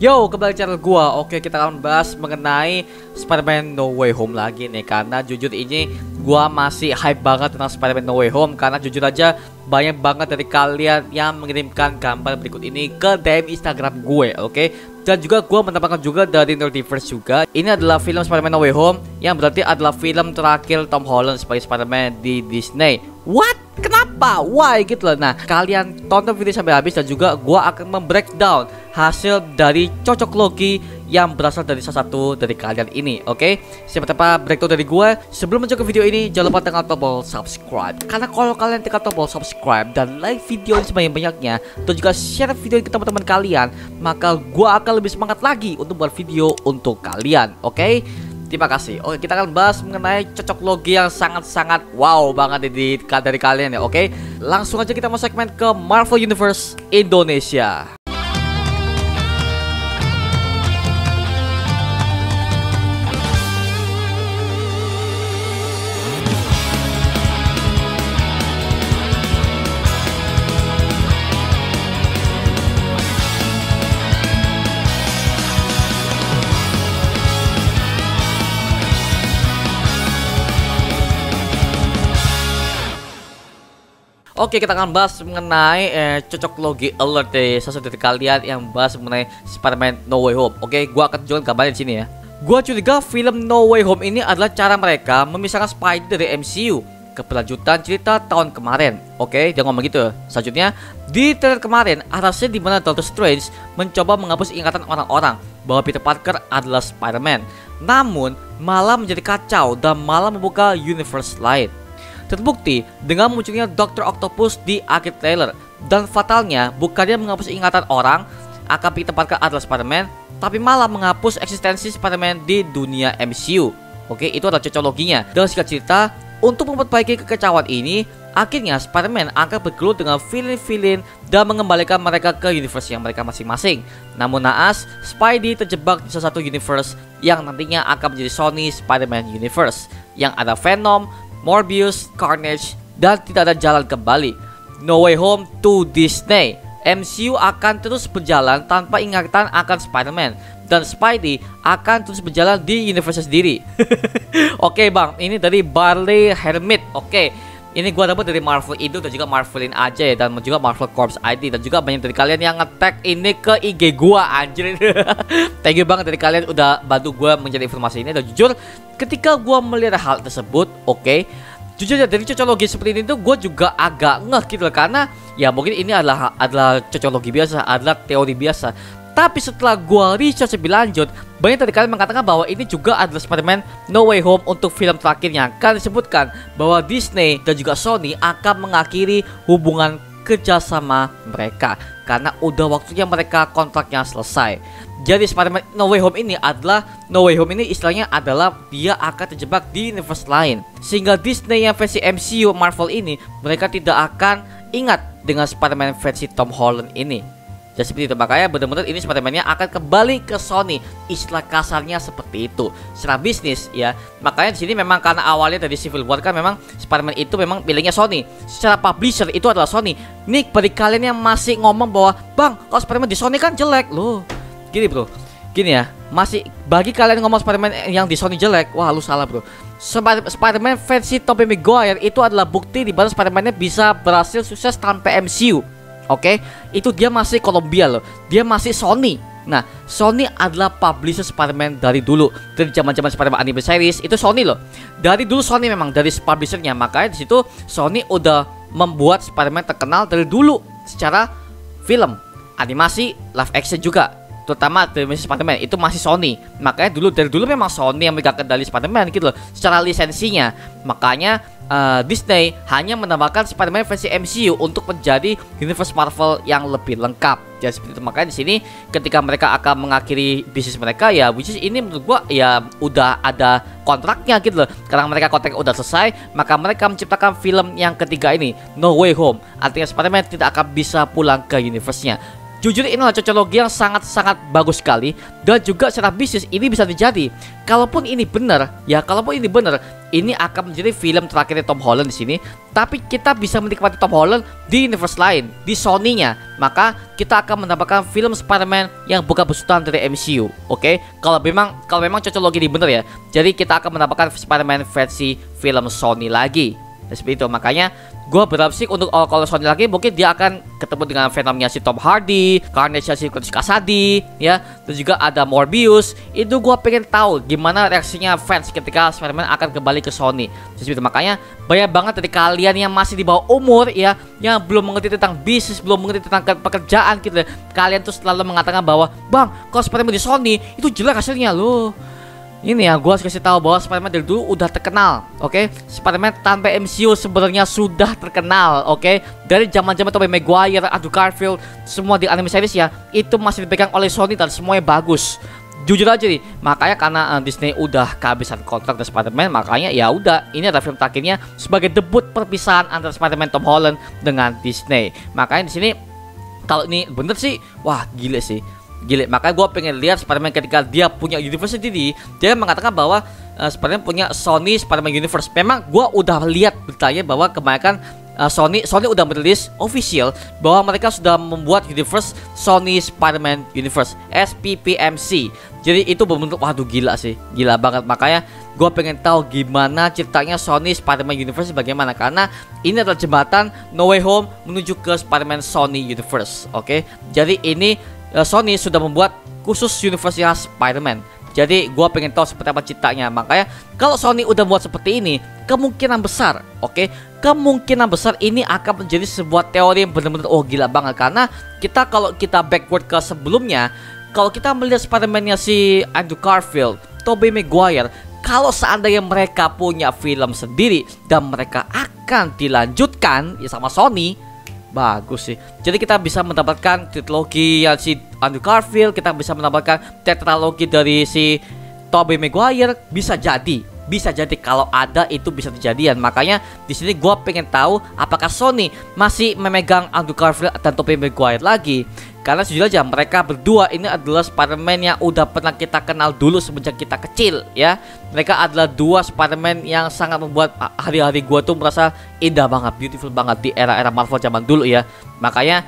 Yo, kembali channel gua. Oke, kita akan bahas mengenai Spider-Man No Way Home lagi nih. Karena jujur ini gua masih hype banget tentang Spider-Man No Way Home. Karena jujur aja banyak banget dari kalian yang mengirimkan gambar berikut ini ke DM Instagram gue. Oke, dan juga gua mendapatkan juga dari Nerdiverse juga. Ini adalah film Spider-Man No Way Home, yang berarti adalah film terakhir Tom Holland sebagai Spider-Man di Disney. What? Kenapa? Why? Gitu loh. Nah, kalian tonton video sampai habis dan juga gua akan membreakdown hasil dari cocok logi yang berasal dari salah satu dari kalian ini. Oke, seperti apa breakdown dari gue. Sebelum mencoba video ini, jangan lupa tekan tombol subscribe. Karena kalau kalian tekan tombol subscribe dan like video ini sebanyak-banyaknya, dan juga share video ini ke teman-teman kalian, maka gue akan lebih semangat lagi untuk buat video untuk kalian. Oke, terima kasih. Oke, kita akan bahas mengenai cocok logi yang sangat-sangat wow banget dari kalian ya. Oke, langsung aja kita mau segmen ke Marvel Universe Indonesia. Oke, kita akan bahas mengenai cocok logi alert dari salah satu dari kalian yang bahas mengenai Spider-Man No Way Home. Oke, gua akan jual gambarnya di sini ya. Gua curiga film No Way Home ini adalah cara mereka memisahkan Spidey dari MCU keberlanjutan cerita tahun kemarin. Oke, dia ngomong gitu. Selanjutnya, di trailer kemarin ada scene di mana Doctor Strange mencoba menghapus ingatan orang-orang bahwa Peter Parker adalah Spider-Man. Namun, malah menjadi kacau dan malah membuka universe lain. Terbukti dengan munculnya Dr. Octopus di akhir trailer. Dan fatalnya bukannya menghapus ingatan orang akan Peter Parker adalah Spider-Man, tapi malah menghapus eksistensi Spider-Man di dunia MCU. Oke, itu adalah cocok loginya. Dalam singkat cerita, untuk memperbaiki kekacauan ini, akhirnya Spider-Man akan bergelut dengan villain-villain dan mengembalikan mereka ke universe yang mereka masing-masing. Namun naas, Spidey terjebak di salah satu universe yang nantinya akan menjadi Sony Spider-Man Universe, yang ada Venom, Morbius, Carnage, dan tidak ada jalan kembali. No Way Home to Disney. MCU akan terus berjalan tanpa ingatan akan Spider-Man, dan Spidey akan terus berjalan di universe sendiri. Oke bang, ini dari Barley Hermit. Oke, ini gua dapat dari Marvel itu dan juga Marvelin aja ya, dan juga Marvel Corps ID, dan juga banyak dari kalian yang nge-tag ini ke IG gua, anjir. Thank you banget dari kalian udah bantu gua mencari informasi ini. Dan jujur, ketika gua melihat hal tersebut, oke, jujur ya, dari cocok logi seperti ini tuh gua juga agak ngeh gitu loh, karena ya mungkin ini adalah cocok logi biasa, adalah teori biasa. Tapi setelah gua research lebih lanjut, banyak dari kalian mengatakan bahwa ini juga adalah Spider-Man No Way Home untuk film terakhirnya. Kan disebutkan bahwa Disney dan juga Sony akan mengakhiri hubungan kerjasama mereka karena udah waktunya mereka kontraknya selesai. Jadi Spider-Man No Way Home ini adalah istilahnya adalah dia akan terjebak di universe lain, sehingga Disney yang versi MCU Marvel ini mereka tidak akan ingat dengan Spider-Man versi Tom Holland ini. Jadi seperti itu, makanya benar-benar ini Spider-Man-nya akan kembali ke Sony. Istilah kasarnya seperti itu secara bisnis ya. Makanya di sini memang karena awalnya dari Civil War kan memang Spider-Man itu memang miliknya Sony. Secara publisher itu adalah Sony. Nih bagi kalian yang masih ngomong bahwa bang, kalau Spider-Man di Sony kan jelek loh. Gini bro, gini ya, masih bagi kalian ngomong Spider-Man yang di Sony jelek, wah lu salah bro. Spider-Man versi Tobey Maguire itu adalah bukti di mana Spider-Man-nya bisa berhasil sukses tanpa MCU. Oke, itu dia masih Columbia loh, dia masih Sony. Nah, Sony adalah publisher Spider-Man dari dulu. Dari zaman-zaman Spider-Man anime series itu Sony loh. Dari dulu Sony memang dari publishernya. Makanya di situ Sony udah membuat Spider-Man terkenal dari dulu secara film, animasi, live action juga. Terutama dari Spider-Man itu masih Sony. Makanya dari dulu memang Sony yang megang kendali Spider-Man gitu loh, secara lisensinya. Makanya Disney hanya menambahkan Spider-Man versi MCU untuk menjadi universe Marvel yang lebih lengkap. Jadi seperti itu, makanya di sini ketika mereka akan mengakhiri bisnis mereka ya, which is ini menurut gua ya udah ada kontraknya gitu loh. Karena mereka kontrak udah selesai, maka mereka menciptakan film yang ketiga ini, No Way Home. Artinya Spider-Man tidak akan bisa pulang ke universe-nya. Jujur inilah cocoklogi yang sangat-sangat bagus sekali. Dan juga secara bisnis ini bisa terjadi. Kalaupun ini benar, ya kalaupun ini benar, ini akan menjadi film terakhirnya Tom Holland di sini. Tapi kita bisa menikmati Tom Holland di universe lain, di Sony-nya. Maka kita akan mendapatkan film Spider-Man yang bukan besutan dari MCU. Oke, kalau memang cocoklogi ini benar ya. Jadi kita akan mendapatkan Spider-Man versi film Sony lagi. Seperti itu. Makanya gue berharap sih untuk kalau Sony lagi mungkin dia akan ketemu dengan Venomnya si Tom Hardy, Carnage si Cletus Kasady, ya, dan juga ada Morbius. Itu gue pengen tahu gimana reaksinya fans ketika Spider-Man akan kembali ke Sony. Seperti itu. Makanya banyak banget dari kalian yang masih di bawah umur ya, yang belum mengerti tentang bisnis, belum mengerti tentang pekerjaan gitu. Kalian tuh selalu mengatakan bahwa, "Bang, kalau Spider-Man di Sony itu jelek hasilnya loh." Ini ya, gue harus kasih tahu bahwa Spider-Man dari dulu udah terkenal, oke? Spider-Man tanpa MCU sebenarnya sudah terkenal, oke? Dari zaman-zaman Tobey Maguire, Andrew Garfield, semua di anime series ya, itu masih dipegang oleh Sony dan semuanya bagus. Jujur aja nih, makanya karena Disney udah kehabisan kontrak dengan Spider-Man, makanya ya udah, ini adalah film terakhirnya sebagai debut perpisahan antara Spider-Man Tom Holland dengan Disney. Makanya di sini kalau ini bener sih, wah gila sih. Gila, makanya gue pengen lihat Spider-Man ketika dia punya universe sendiri. Dia mengatakan bahwa Spider-Man punya Sony Spider-Man Universe. Memang gue udah lihat beritanya bahwa kebanyakan Sony udah merilis official bahwa mereka sudah membuat universe Sony Spider-Man Universe, SPPMC. Jadi itu berbentuk, waduh gila sih, gila banget. Makanya gue pengen tahu gimana ceritanya Sony Spider-Man Universe bagaimana, karena ini adalah jembatan No Way Home menuju ke Spider-Man Sony Universe. Oke, jadi ini Sony sudah membuat khusus universe-nya Spider-Man. Jadi gue pengen tahu seperti apa ceritanya. Makanya kalau Sony udah buat seperti ini, kemungkinan besar, oke, kemungkinan besar ini akan menjadi sebuah teori yang benar-benar gila banget. Karena kalau kita backward ke sebelumnya, kalau kita melihat Spider-Man-nya si Andrew Garfield, Tobey Maguire, kalau seandainya mereka punya film sendiri dan mereka akan dilanjutkan ya sama Sony, bagus sih. Jadi kita bisa mendapatkan trilogi yang si Andrew Garfield, kita bisa mendapatkan tetralogi dari si Tobey Maguire. Bisa jadi kalau ada itu bisa kejadian. Makanya di sini gue pengen tahu apakah Sony masih memegang Andrew Garfield dan Tobey Maguire lagi. Karena sejujurnya aja mereka berdua ini adalah Spider-Man yang udah pernah kita kenal dulu semenjak kita kecil ya. Mereka adalah dua Spider-Man yang sangat membuat hari-hari gua tuh merasa indah banget, beautiful banget di era-era Marvel zaman dulu ya. Makanya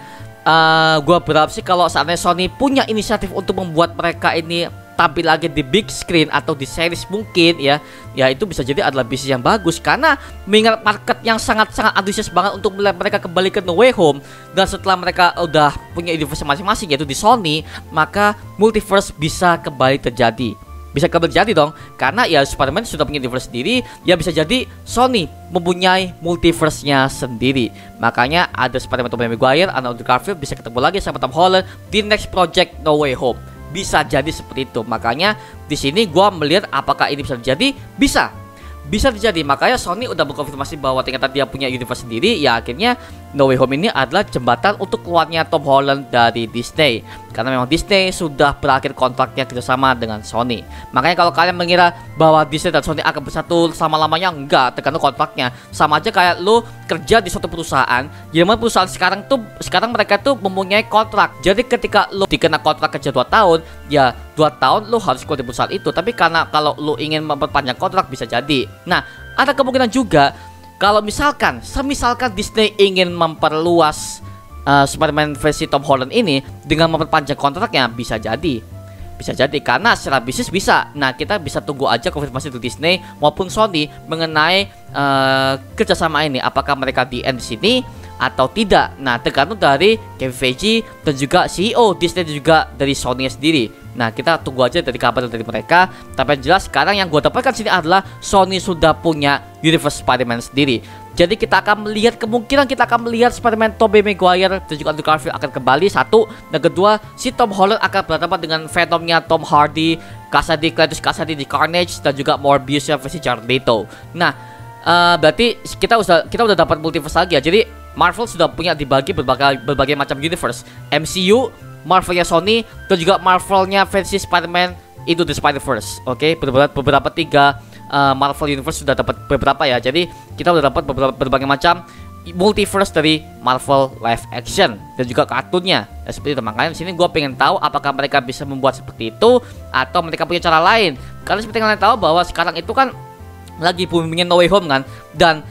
gua berharap sih kalau saatnya Sony punya inisiatif untuk membuat mereka ini tampil lagi di big screen atau di series mungkin ya itu bisa jadi adalah bisnis yang bagus. Karena mengingat market yang sangat-sangat antusias banget untuk melihat mereka kembali ke No Way Home, dan setelah mereka udah punya universe masing-masing yaitu di Sony, maka multiverse bisa kembali terjadi. Bisa kembali terjadi dong, karena ya Spider-Man sudah punya universe sendiri, ya bisa jadi Sony mempunyai multiverse-nya sendiri. Makanya ada Spider-Man Tobey Maguire, Andrew Garfield bisa ketemu lagi sama Tom Holland di next project No Way Home. Bisa jadi seperti itu. Makanya di sini gua melihat apakah ini bisa terjadi? Bisa terjadi. Makanya Sony udah mengkonfirmasi bahwa ternyata dia punya universe sendiri. Ya akhirnya No Way Home ini adalah jembatan untuk keluarnya Tom Holland dari Disney. Karena memang Disney sudah berakhir kontraknya kerjasama dengan Sony. Makanya kalau kalian mengira bahwa Disney dan Sony akan bersatu selama-lamanya, enggak, tergantung kontraknya. Sama aja kayak lo kerja di suatu perusahaan, gimana perusahaan sekarang mereka tuh mempunyai kontrak. Jadi ketika lo dikena kontrak kerja 2 tahun, ya 2 tahun lo harus keluar di perusahaan itu. Tapi karena kalau lo ingin memperpanjang kontrak bisa jadi. Nah, ada kemungkinan juga kalau semisalkan Disney ingin memperluas Spider-Man versi Tom Holland ini dengan memperpanjang kontraknya, bisa jadi karena secara bisnis bisa. Nah, kita bisa tunggu aja konfirmasi dari Disney maupun Sony mengenai kerjasama ini, apakah mereka di end di sini atau tidak. Nah, tergantung dari Kevin Feige dan juga CEO Disney dan juga dari Sony sendiri. Nah, kita tunggu aja dari kabar dari mereka. Tapi yang jelas sekarang yang gue dapatkan sini adalah Sony sudah punya universe Spider-Man sendiri. Jadi kemungkinan kita akan melihat Spider-Man Tobey Maguire dan juga Andrew Garfield akan kembali, satu. Dan kedua, si Tom Holland akan berhadapan dengan Venomnya Tom Hardy, Cletus Kasady di Carnage, dan juga Morbius versi Jared Leto. Nah, berarti kita udah dapat multiverse lagi ya. Jadi Marvel sudah punya dibagi berbagai macam universe. MCU, Marvelnya Sony, dan juga Marvelnya versi Spider-Man Into the Spider-Verse. Oke, beberapa 3 Marvel Universe sudah dapat beberapa ya. Jadi kita udah dapat berbagai macam multiverse dari Marvel live action dan juga kartunnya. Ya, seperti itu. Makanya di sini gue pengen tahu apakah mereka bisa membuat seperti itu atau mereka punya cara lain. Karena seperti yang kalian tahu bahwa sekarang itu kan lagi boomingnya No Way Home kan, dan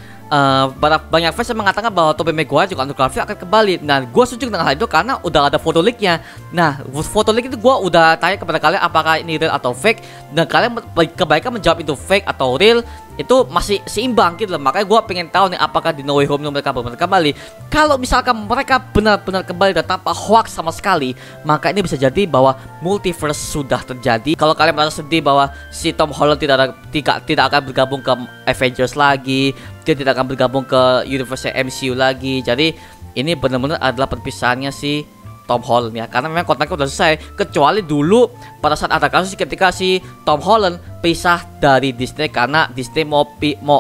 banyak fans yang mengatakan bahwa Tobey Maguire juga Andrew Garfield akan kembali. Nah, gue setuju dengan hal itu karena udah ada foto leaknya. Nah, foto leak itu gue udah tanya kepada kalian apakah ini real atau fake, dan kalian kebaikan menjawab itu fake atau real itu masih seimbang gitu loh. Makanya gue pengen tahu nih apakah di No Way Home mereka benar kembali. Kalau misalkan mereka benar-benar kembali dan tanpa hoax sama sekali, maka ini bisa jadi bahwa multiverse sudah terjadi. Kalau kalian merasa sedih bahwa si Tom Holland tidak akan bergabung ke Avengers lagi, dia tidak akan bergabung ke universe MCU lagi. Jadi ini benar-benar adalah perpisahannya si Tom Holland ya, karena memang kontraknya udah selesai. Kecuali dulu pada saat ada kasus ketika si Tom Holland pisah dari Disney karena Disney mau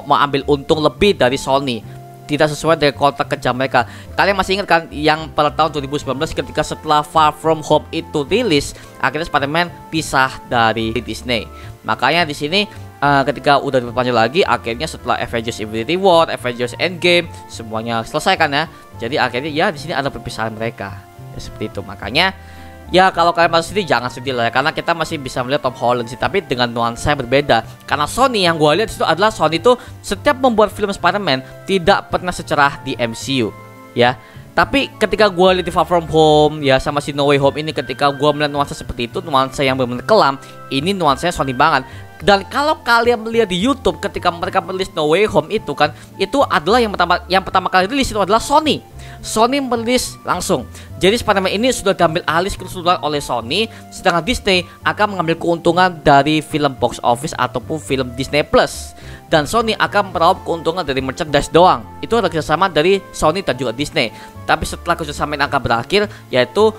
ambil untung lebih dari Sony, tidak sesuai dengan kontrak kerja mereka. Kalian masih ingat kan yang pada tahun 2019 ketika setelah Far From Home itu rilis, akhirnya Spider-Man pisah dari Disney. Makanya di sini ketika udah diperpanjang lagi, akhirnya setelah Avengers Infinity War, Avengers Endgame semuanya selesai kan ya. Jadi akhirnya ya di sini ada perpisahan mereka. Ya, seperti itu. Makanya ya kalau kalian masih sedih jangan sedih lah ya, karena kita masih bisa melihat Tom Holland sih, tapi dengan nuansa yang berbeda. Karena Sony yang gue lihat itu adalah Sony itu setiap membuat film Spider-Man tidak pernah secerah di MCU ya. Tapi ketika gue lihat di Far From Home ya sama si No Way Home ini, ketika gue melihat nuansa seperti itu, nuansa yang benar-benar kelam, ini nuansanya Sony banget. Dan kalau kalian melihat di YouTube ketika mereka merilis No Way Home itu kan, itu adalah yang pertama kali rilis itu adalah Sony. Sony merilis langsung. Jadi Spider-Man ini sudah diambil alih keseluruhan oleh Sony, sedangkan Disney akan mengambil keuntungan dari film box office ataupun film Disney Plus. Dan Sony akan meraup keuntungan dari merchandise doang. Itu adalah kerjasama dari Sony dan juga Disney. Tapi setelah kerjasama ini akan berakhir, yaitu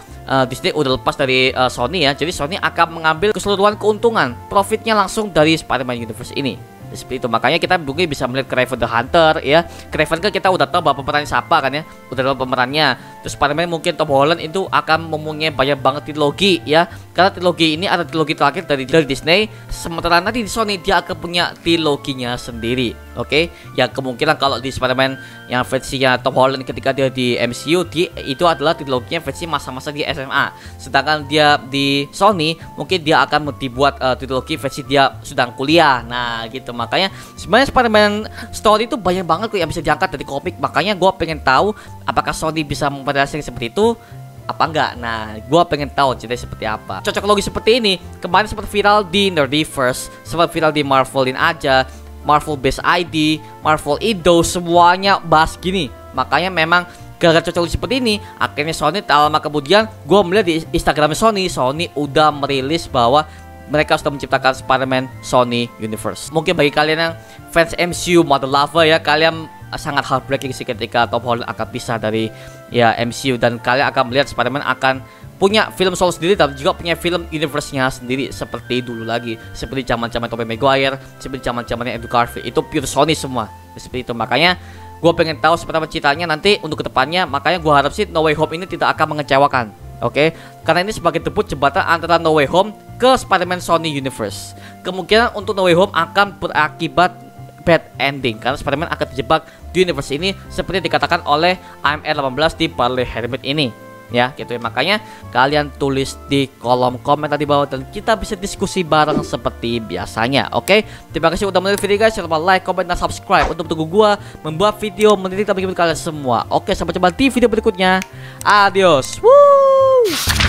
Disney udah lepas dari Sony ya. Jadi Sony akan mengambil keseluruhan keuntungan, profitnya langsung dari Spider-Man Universe ini. Seperti itu. Makanya kita mungkin bisa melihat Kraven the Hunter ya. Kraven kan kita udah tahu bahwa pemerannya siapa kan ya, udah tahu pemerannya. Terus Spider-Man mungkin Tom Holland itu akan mempunyai banyak banget trilogi ya, karena trilogi ini ada trilogi terakhir dari Disney. Sementara nanti di Sony dia akan punya triloginya sendiri. Oke, yang kemungkinan kalau di Spider-Man yang versinya Tom Holland ketika dia di MCU itu adalah triloginya versi masa-masa di SMA. Sedangkan dia di Sony mungkin dia akan dibuat trilogi versi dia sedang kuliah. Nah gitu. Makanya sebenarnya Spider-Man story itu banyak banget kok yang bisa diangkat dari komik. Makanya gue pengen tahu apakah Sony bisa memperhasilkan seperti itu apa enggak. Nah gue pengen tahu ceritanya seperti apa. Cocok logi seperti ini kemarin sempat viral di Nerdiverse, sempat viral di Marvelin aja, Marvel Base ID, Marvel Ido, semuanya bahas gini. Makanya memang gara-gara cocok seperti ini, akhirnya Sony tak lama kemudian gue melihat di Instagram Sony udah merilis bahwa mereka sudah menciptakan Spider-Man Sony Universe. Mungkin bagi kalian yang fans MCU Mother Lover ya, kalian sangat heartbreaking sih ketika Tom Holland akan pisah dari ya MCU, dan kalian akan melihat Spider-Man akan punya film solo sendiri dan juga punya film universe-nya sendiri seperti dulu lagi, seperti zaman-zaman Tobey Maguire, seperti zaman-zamannya Andrew Garfield. Itu pure Sony semua. Seperti itu. Makanya gue pengen tahu seperti apa ceritanya nanti untuk kedepannya. Makanya gue harap sih No Way Home ini tidak akan mengecewakan. Oke, karena ini sebagai debut jembatan antara No Way Home ke Spider-Man Sony Universe. Kemungkinan untuk No Way Home akan berakibat bad ending karena Spider-Man akan terjebak di universe ini seperti dikatakan oleh AMR18 di Parley Hermit ini. Ya, gitu ya. Makanya kalian tulis di kolom komentar di bawah dan kita bisa diskusi bareng seperti biasanya. Oke, terima kasih udah menonton video guys. Jangan lupa like, comment, dan subscribe untuk tunggu gua membuat video mendidik dan menghibur kalian semua. Oke, sampai jumpa di video berikutnya. Adios. Woo!